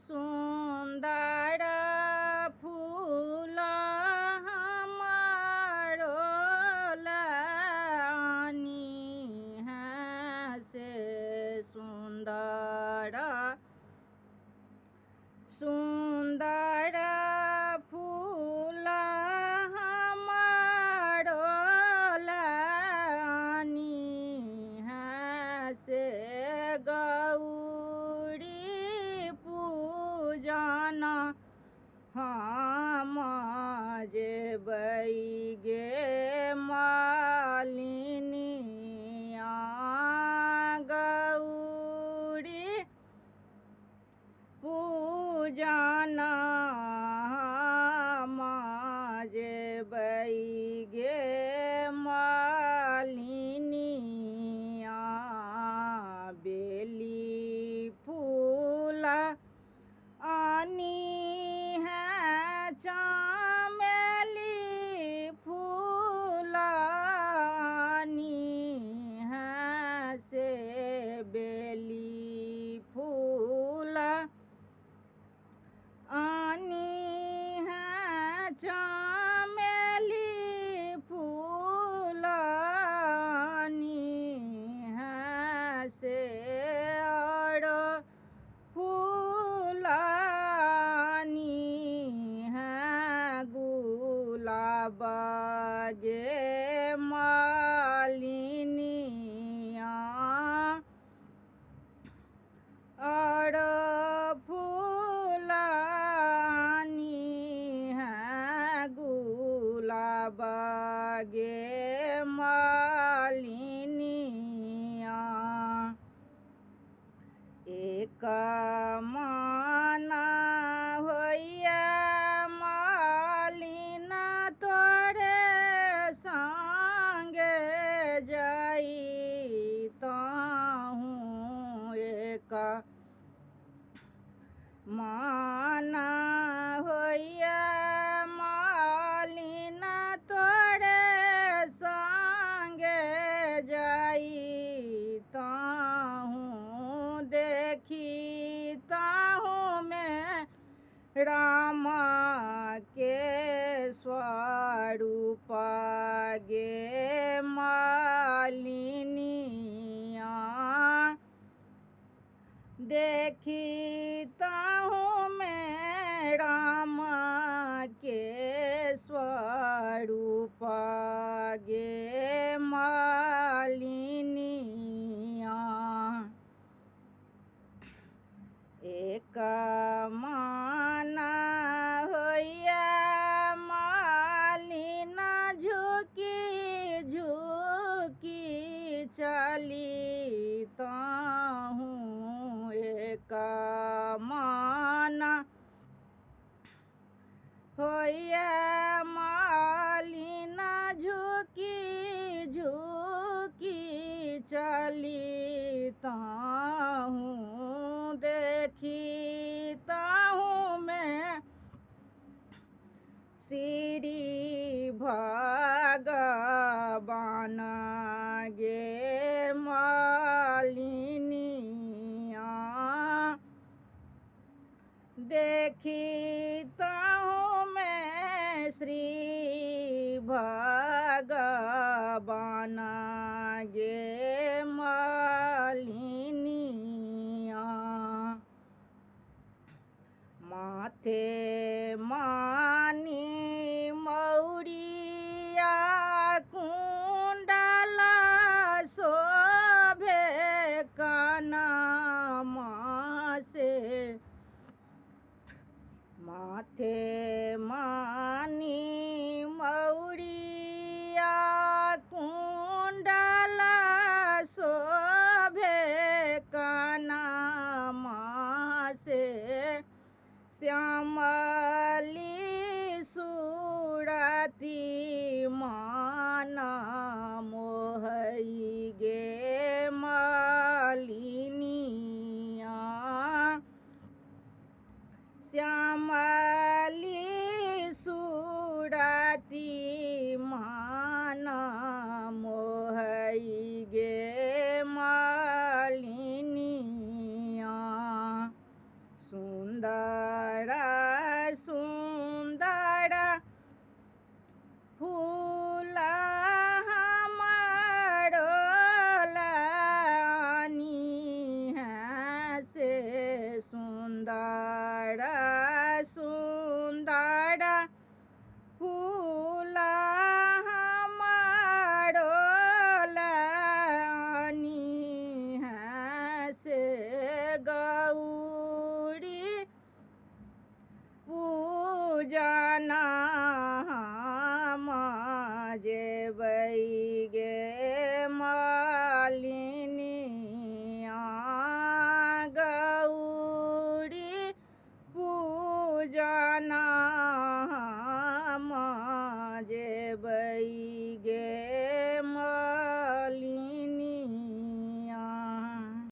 सुंदर फूल हमारो लानी है से सुंदर सुंदर फूल हमारो लानी है से गौरी पूजन हम जेबै गे मालिनिया गौरी पूजन हम जेबै गे मालिनिया बेली फूल आनी है चमेली फूल आनी है से बेली फूल आनी है चमेली फूल आनी है से और फूल आनी है गुलाब गे मालिनिया और फूल आनी है गुलाब गे मालिनिया एक माना होइया मालिना तोरे संगे जाइताहूँ एक माना होइया मालिना तोरे संगे जाइताहूँ देखिताहूँ मैं रामा के स्वरूप गे मालिनिया देखिताहूँ मैं रामा के स्वरूप गे मालिनिया एक माना होइया मालिना झुकी झुकी चलिताहूँ एक माना होइया मालिना झुकी झुकी चलिताहूँ देखिताहूँ मैं श्री भगवान गे मालिनिया देखिताहूँ मैं श्री भगवान